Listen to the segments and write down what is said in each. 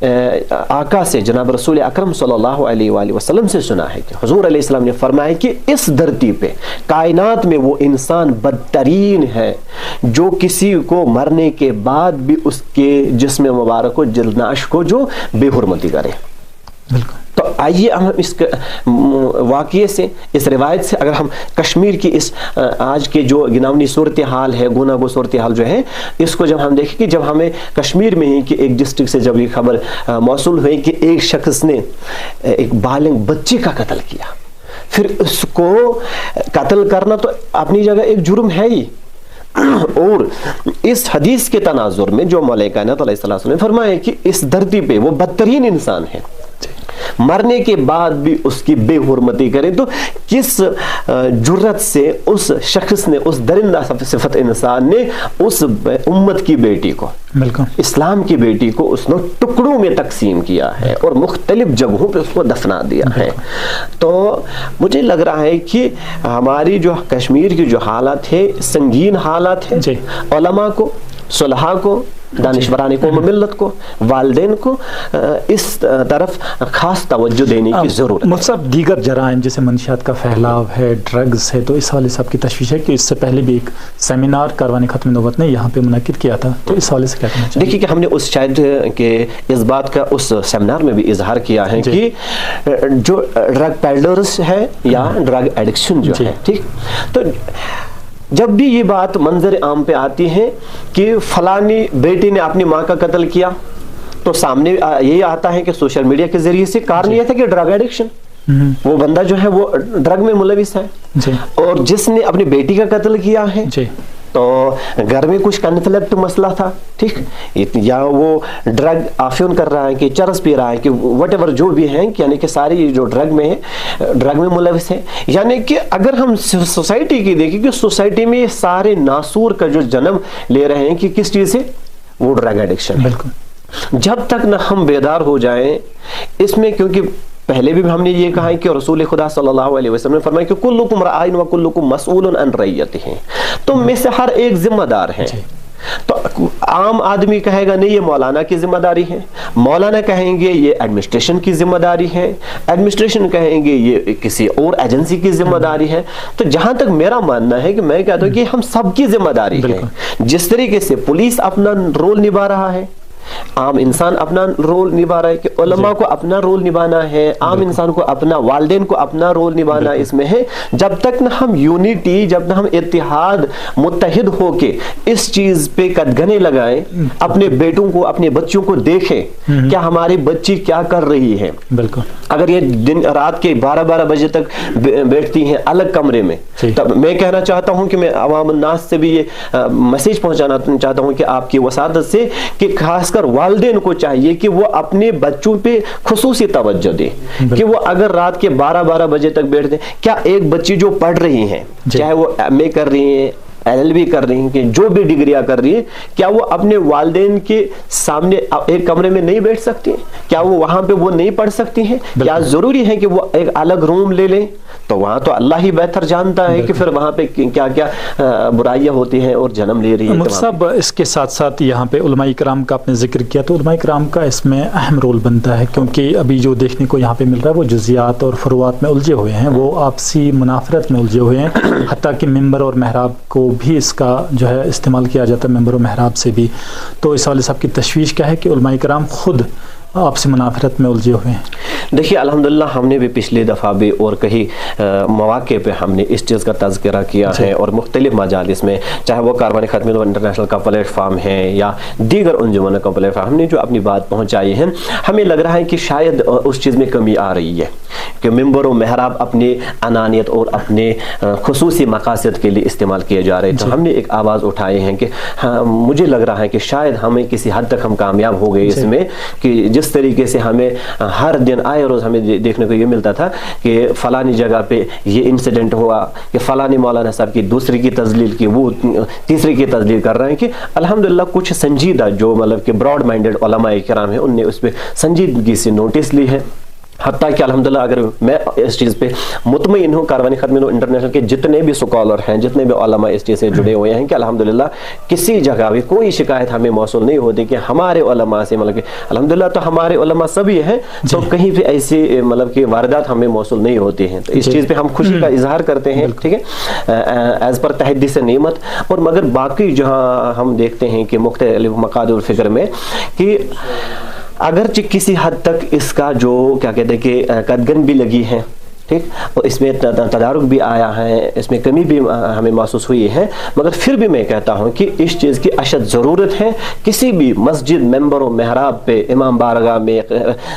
آقا سے جناب رسول اکرم صلی اللہ علیہ وآلہ وسلم سے سنا ہے کہ حضور علیہ السلام نے فرمایا کہ اس دھرتی پہ کائنات میں وہ انسان بدترین ہے جو کسی کو مرنے کے بعد بھی اس کے جسم مبارک کو جلدناش کو جو بے حرمتی کرے. تو آئیے ہم اس واقعے سے اس روایت سے اگر ہم کشمیر کی اس آج کے جو گناونی صورتحال ہے گناگو صورتحال جو ہے اس کو جب ہم دیکھیں کہ جب ہمیں کشمیر میں ہی کہ ایک ڈسٹرکٹ سے جب یہ خبر موصول ہوئی کہ ایک شخص نے ایک بالغ بچے کا قتل کیا, پھر اس کو قتل کرنا تو اپنی جگہ ایک جرم ہے ہی, اور اس حدیث کے تناظر میں جو مولا کائنات علیہ السلام نے فرمایا کہ اس دھرتی پہ وہ بدترین انسان ہے, مرنے کے بعد بھی اس کی بے حرمتی کریں, تو کس جرت سے اس شخص نے, اس درندہ صفت انسان نے اس امت کی بیٹی کو, اسلام کی بیٹی کو اس نے ٹکڑوں میں تقسیم کیا ہے اور مختلف جگہوں پہ اس کو دفنا دیا ہے. تو مجھے لگ رہا ہے کہ ہماری جو کشمیر کی جو حالات ہے سنگین حالات ہے, علماء کو, صلحاء کو, دانشوران قوم ملت کو, والدین کو اس طرف خاص توجہ دینے کی ضرورت ہے. مطلب دیگر جرائم جیسے منشیات کا پھیلاؤ ہے, ڈرگز ہے, تو اس حوالے سے آپ کی تشویش ہے کہ اس سے پہلے بھی ایک سیمینار کاروان ختم نبوت نے یہاں پہ منعقد کیا تھا, تو اس حوالے سے کیا کہنا چاہیے؟ دیکھیے کہ ہم نے اس شاید کہ اس بات کا اس سیمینار میں بھی اظہار کیا ہے کہ جو ڈرگ پیڈلرز ہے یا ڈرگ ایڈکشن جو ہے, ٹھیک, تو جب بھی یہ بات منظر عام پہ آتی ہے کہ فلانی بیٹی نے اپنی ماں کا قتل کیا, تو سامنے یہی آتا ہے کہ سوشل میڈیا کے ذریعے سے کارن یہ تھا کہ ڈرگ ایڈکشن, وہ بندہ جو ہے وہ ڈرگ میں ملوث ہے, اور جس نے اپنی بیٹی کا قتل کیا ہے تو گھر میں کچھ کنفلکٹ مسئلہ تھا, ٹھیک, یا وہ ڈرگ آفیون کر رہا ہے کہ چرس پی رہا ہے کہ وٹ ایور جو بھی ہیں, یعنی کہ ساری جو ڈرگ میں ہے ڈرگ میں ملوث ہے. یعنی کہ اگر ہم سوسائٹی کی دیکھیں کہ سوسائٹی میں یہ سارے ناسور کا جو جنم لے رہے ہیں کہ کس چیز سے, وہ ڈرگ ایڈکشن. بالکل جب تک نہ ہم بیدار ہو جائیں اس میں, کیونکہ پہلے بھی ہم نے یہ کہا ہے کہ رسول خدا صلی اللہ علیہ وسلم نے فرمایا کہ کلکم راعٍ وکلکم مسئول عن رعیتہ, تم میں سے ہر ایک ذمہ دار ہے. تو عام آدمی کہے گا نہیں یہ مولانا کی ذمہ داری ہے, مولانا کہیں گے یہ ایڈمنسٹریشن کی ذمہ داری ہے, ایڈمنسٹریشن کہیں گے یہ کسی اور ایجنسی کی ذمہ داری ہے. تو جہاں تک میرا ماننا ہے کہ میں کہتا ہوں کہ ہم سب کی ذمہ داری ہے. جس طریقے سے پولیس اپنا رول نبھا رہا ہے, عام انسان اپنا رول نبھا رہا ہے, کہ علماء کو اپنا رول نبھانا ہے, عام انسان کو اپنا, والدین کو اپنا رول نبھانا اس میں ہے. جب تک نہ ہم یونٹی, جب نہ ہم اتحاد متحد ہو کے اس چیز پہ قدغنے لگائیں, اپنے بیٹوں کو, اپنے بچوں کو دیکھیں کیا ہماری بچی کیا کر رہی ہے. بالکل اگر یہ دن رات کے 12 بجے تک بیٹھتی ہیں الگ کمرے میں, تب میں کہنا چاہتا ہوں کہ میں عوام الناس سے بھی یہ میسج پہنچانا چاہتا ہوں کہ آپ کی وساطت سے, کہ خاص والدین کو چاہیے کہ وہ اپنے بچوں پہ خصوصی توجہ دیں, کہ وہ اگر رات کے 12 بجے تک بیٹھ دیں. کیا ایک بچی جو پڑھ رہی ہیں, چاہے وہ MA کر رہی ہیں, LLB کر رہی ہیں, کہ جو بھی ڈگریاں کر رہی ہیں, کیا وہ اپنے والدین کے سامنے ایک کمرے میں نہیں بیٹھ سکتی ہیں؟ کیا وہ وہاں پہ وہ نہیں پڑھ سکتی ہیں؟ کیا ضروری ہے کہ وہ ایک الگ روم لے لیں؟ تو وہاں تو اللہ ہی بہتر جانتا ہے کہ پھر وہاں پہ کیا کیا برائیاں ہوتی ہیں اور جنم لے رہی ہیں. صاحب اس کے ساتھ ساتھ یہاں پہ علماء کرام کا آپ نے ذکر کیا, تو علماء کرام کا اس میں اہم رول بنتا ہے, کیونکہ ابھی جو دیکھنے کو یہاں پہ مل رہا ہے وہ جزیات اور فروعات میں الجھے ہوئے ہیں, وہ آپسی منافرت میں الجھے ہوئے ہیں, حتیٰ کہ ممبر اور محراب کو بھی اس کا جو ہے استعمال کیا جاتا ہے, ممبر و محراب سے بھی. تو اس والے صاحب کی تشویش کیا ہے کہ علماء کرام خود آپ سے منافرت میں الجھے ہوئے ہیں؟ دیکھیے الحمدللہ ہم نے بھی پچھلی دفعہ بھی اور کئی مواقع پہ ہم نے اس چیز کا تذکرہ کیا ہے, اور مختلف مجالس میں, چاہے وہ کاروان ختم نبوت انٹرنیشنل کا پلیٹ فارم ہے یا دیگر انجمنوں کا پلیٹ فارم, ہم نے جو اپنی بات پہنچائی ہے, ہمیں لگ رہا ہے کہ شاید اس چیز میں کمی آ رہی ہے کہ ممبر و محراب اپنے انانیت اور اپنے خصوصی مقاصد کے لیے استعمال کیے جا رہے ہیں. تو ہم نے ایک آواز اٹھائی ہے کہ مجھے لگ رہا ہے کہ شاید ہمیں کسی حد تک ہم کامیاب ہو گئے اس میں, کہ جس طریقے سے ہمیں ہر دن آئے روز ہمیں دیکھنے کو یہ ملتا تھا کہ فلانی جگہ پہ یہ انسیڈنٹ ہوا, کہ فلانی مولانا صاحب کی دوسری کی تذلیل کی, وہ تیسری کی تذلیل کر رہے ہیں, کہ الحمدللہ کچھ سنجیدہ جو مطلب کہ براڈ مائنڈڈ علماء کرام ہیں ان نے اس پہ سنجیدگی سے نوٹس لی ہے. حتیٰ کہ الحمدللہ اگر میں اس چیز پہ مطمئن ہوں کاروانی ختم نو انٹرنیشنل کے جتنے بھی سکالر ہیں, جتنے بھی علماء اس چیز سے جڑے ہوئے ہیں کہ الحمدللہ کسی جگہ بھی کوئی شکایت ہمیں موصول نہیں ہوتی کہ ہمارے علماء سے, مطلب کہ الحمدللہ تو ہمارے علماء سبھی ہیں, تو کہیں بھی ایسی مطلب کہ واردات ہمیں موصول نہیں ہوتی ہیں. تو اس چیز پہ ہم خوشی کا اظہار کرتے ہیں, ٹھیک ہے, ایز پر تحدیث نعمت. اور مگر باقی جہاں ہم دیکھتے ہیں کہ مختلف مقاصد الفکر میں کہ اگرچہ کسی حد تک اس کا جو کیا کہتے ہیں کہ قدغن بھی لگی ہے, ٹھیک, اور اس میں تدارک بھی آیا ہے, اس میں کمی بھی ہمیں محسوس ہوئی ہے, مگر پھر بھی میں کہتا ہوں کہ اس چیز کی اشد ضرورت ہے. کسی بھی مسجد, ممبر و محراب پہ, امام بارگاہ میں,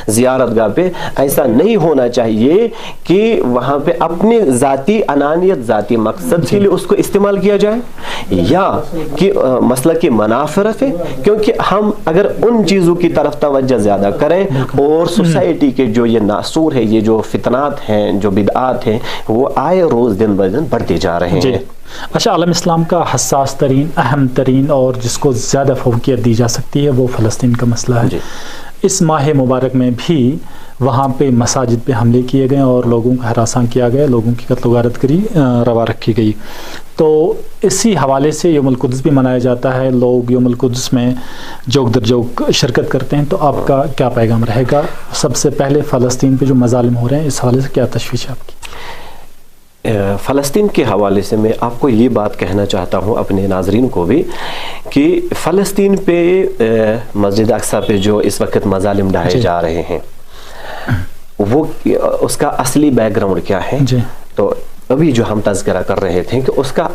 زیارت گاہ پہ ایسا نہیں ہونا چاہیے کہ وہاں پہ اپنی ذاتی انانیت, ذاتی مقصد کے لیے اس کو استعمال کیا جائے, یا کہ مسئلہ کی منافرت ہے. کیونکہ ہم اگر ان چیزوں کی طرف توجہ زیادہ کریں اور سوسائٹی کے جو یہ ناسور ہے, یہ جو فتنات ہیں, جو بدعات ہیں, وہ آئے روز دن بہ دن بڑھتے جا رہے ہیں. اچھا, عالم اسلام کا حساس ترین, اہم ترین اور جس کو زیادہ فوقیت دی جا سکتی ہے وہ فلسطین کا مسئلہ ہے. اس ماہ مبارک میں بھی وہاں پہ مساجد پہ حملے کیے گئے اور لوگوں کو ہراساں کیا گیا, لوگوں کی قتل و غارت کری روا رکھی گئی. تو اسی حوالے سے یوم القدس بھی منایا جاتا ہے, لوگ یوم القدس میں جوک در جوک شرکت کرتے ہیں. تو آپ کا کیا پیغام رہے گا؟ سب سے پہلے فلسطین پہ جو مظالم ہو رہے ہیں اس حوالے سے کیا تشویش ہے آپ کی؟ فلسطین کے حوالے سے میں آپ کو یہ بات کہنا چاہتا ہوں اپنے ناظرین کو بھی کہ فلسطین پہ مسجد اقصی پہ جو اس وقت مظالم ڈھائے جا رہے ہیں وہ اس کا اصلی بیک گراؤنڈ کیا ہے. تو ابھی جو ہم تذکرہ کر رہے تھے کہ اس کا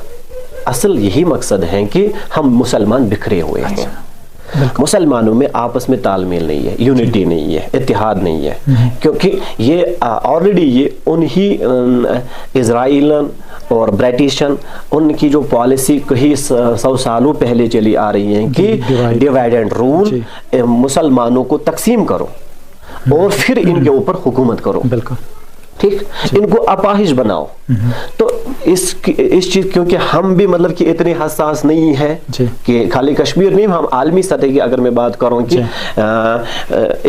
اصل یہی مقصد ہے کہ ہم مسلمان بکھرے ہوئے ہیں, مسلمانوں میں آپس میں تال میل نہیں ہے, یونٹی نہیں ہے, اتحاد نہیں ہے. کیونکہ یہ آلریڈی یہ انہی اسرائیل اور برٹشن ان کی جو پالیسی کئی 100 سالوں پہلے چلی آ رہی ہیں کہ ڈیوائڈ اینڈ رول, مسلمانوں کو تقسیم کرو اور پھر ان کے اوپر حکومت کرو. بالکل ٹھیک, ان کو اپاہج بناؤ. تو اس چیز کیونکہ ہم بھی مطلب کہ اتنے حساس نہیں ہے کہ خالی کشمیر نہیں, ہم عالمی سطح کی اگر میں بات کروں کہ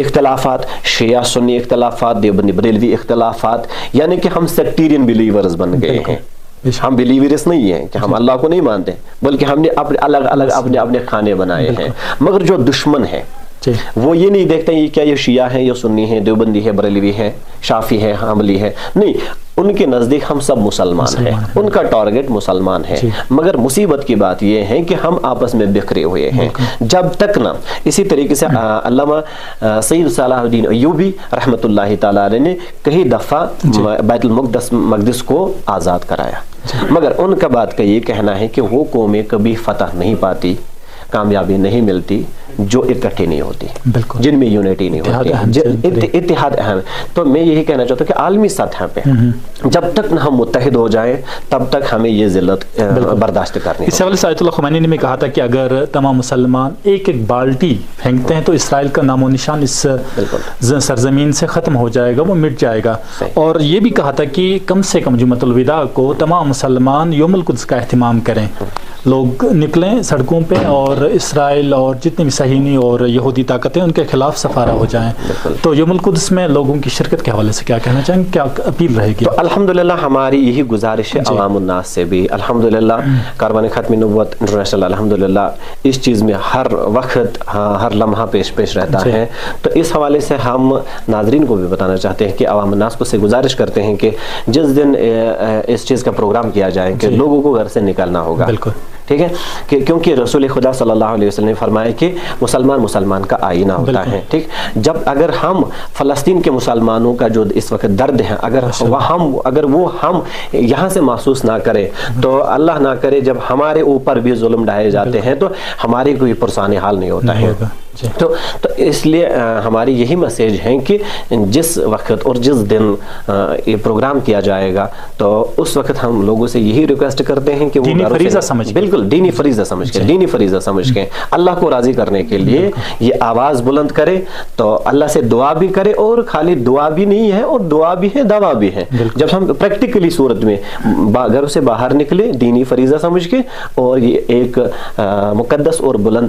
اختلافات, شیعہ سنی اختلافات, دیوبندی بریلوی اختلافات, یعنی کہ ہم سیکٹیرین بلیورز بن گئے ہیں. ہم بلیورز نہیں ہیں کہ ہم اللہ کو نہیں مانتے, بلکہ ہم نے الگ الگ اپنے کھانے بنائے ہیں. مگر جو دشمن ہے وہ یہ نہیں دیکھتے یہ کیا یہ شیعہ ہیں, یہ سنی ہیں, دیوبندی ہے, بریلوی ہے, شافی ہے, حنبلی ہے, نہیں, ان کے نزدیک ہم سب مسلمان ہیں, ان کا ٹارگٹ مسلمان ہے. مگر مصیبت کی بات یہ ہے کہ ہم آپس میں بکھرے ہوئے ہیں. جب تک نہ اسی طریقے سے علامہ سید صلاح الدین ایوبی رحمۃ اللہ تعالی علیہ نے کئی دفعہ بیت المقدس کو آزاد کرایا, مگر ان کا بات کا یہ کہنا ہے کہ وہ قومیں کبھی فتح نہیں پاتی, کامیابی نہیں ملتی جو اکٹھے نہیں ہوتی, جن میں یونٹی نہیں ہوتی, اتحاد اہم. تو میں یہی کہنا چاہتا ہوں کہ عالمی سطح پہ جب تک نہ ہم متحد ہو جائیں تب تک ہمیں یہ ذلت برداشت کرنی ہے. اس حوالے سے آیت اللہ خمینی نے بھی کہا تھا کہ اگر تمام مسلمان ایک ایک بالٹی پھینکتے ہیں تو اسرائیل کا نام و نشان اس سرزمین سے ختم ہو جائے گا, وہ مٹ جائے گا. اور یہ بھی کہا تھا کہ کم سے کم جمعۃ الوداع کو تمام مسلمان یوم القدس کا اہتمام کریں, لوگ نکلیں سڑکوں پہ اور اسرائیل اور جتنی بھی صہیونی اور یہودی طاقتیں ان کے خلاف سفارہ ہو جائیں. تو یوم القدس میں لوگوں کی شرکت کے حوالے سے کیا کہنا چاہیں, کیا اپیل رہے گی؟ تو الحمدللہ ہماری یہی گزارش ہے عوام الناس سے بھی. الحمدللہ کاروان ختم نبوت انٹرنیشنل الحمدللہ اس چیز میں ہر وقت ہر لمحہ پیش رہتا ہے. تو اس حوالے سے ہم ناظرین کو بھی بتانا چاہتے ہیں کہ عوام الناس کو سے گزارش کرتے ہیں کہ جس دن اس چیز کا پروگرام کیا جائے کہ لوگوں کو گھر سے نکلنا ہوگا. بالکل ٹھیک ہے, کیونکہ رسول خدا صلی اللہ علیہ وسلم نے فرمایا کہ مسلمان کا آئینہ ہوتا ہے. ٹھیک, جب اگر ہم فلسطین کے مسلمانوں کا جو اس وقت درد ہے اگر وہ ہم یہاں سے محسوس نہ کرے تو اللہ نہ کرے جب ہمارے اوپر بھی ظلم ڈھائے جاتے ہیں تو ہماری کوئی پرسان حال نہیں ہوتا ہے. تو اس لیے ہماری یہی میسیج ہے کہ جس وقت اور جس دن یہ پروگرام کیا جائے گا تو اس وقت ہم لوگوں سے یہی ریکویسٹ کرتے ہیں کہ وہ بالکل دینی فریضہ سمجھ کے اللہ کو راضی کرنے کے لیے یہ آواز بلند کرے. تو اللہ سے دعا بھی کرے, اور خالی دعا بھی نہیں ہے اور دعا بھی ہے, دوا بھی ہے. جب ہم پریکٹیکلی صورت میں گھر سے باہر نکلے دینی فریضہ سمجھ کے اور یہ ایک مقدس اور بلند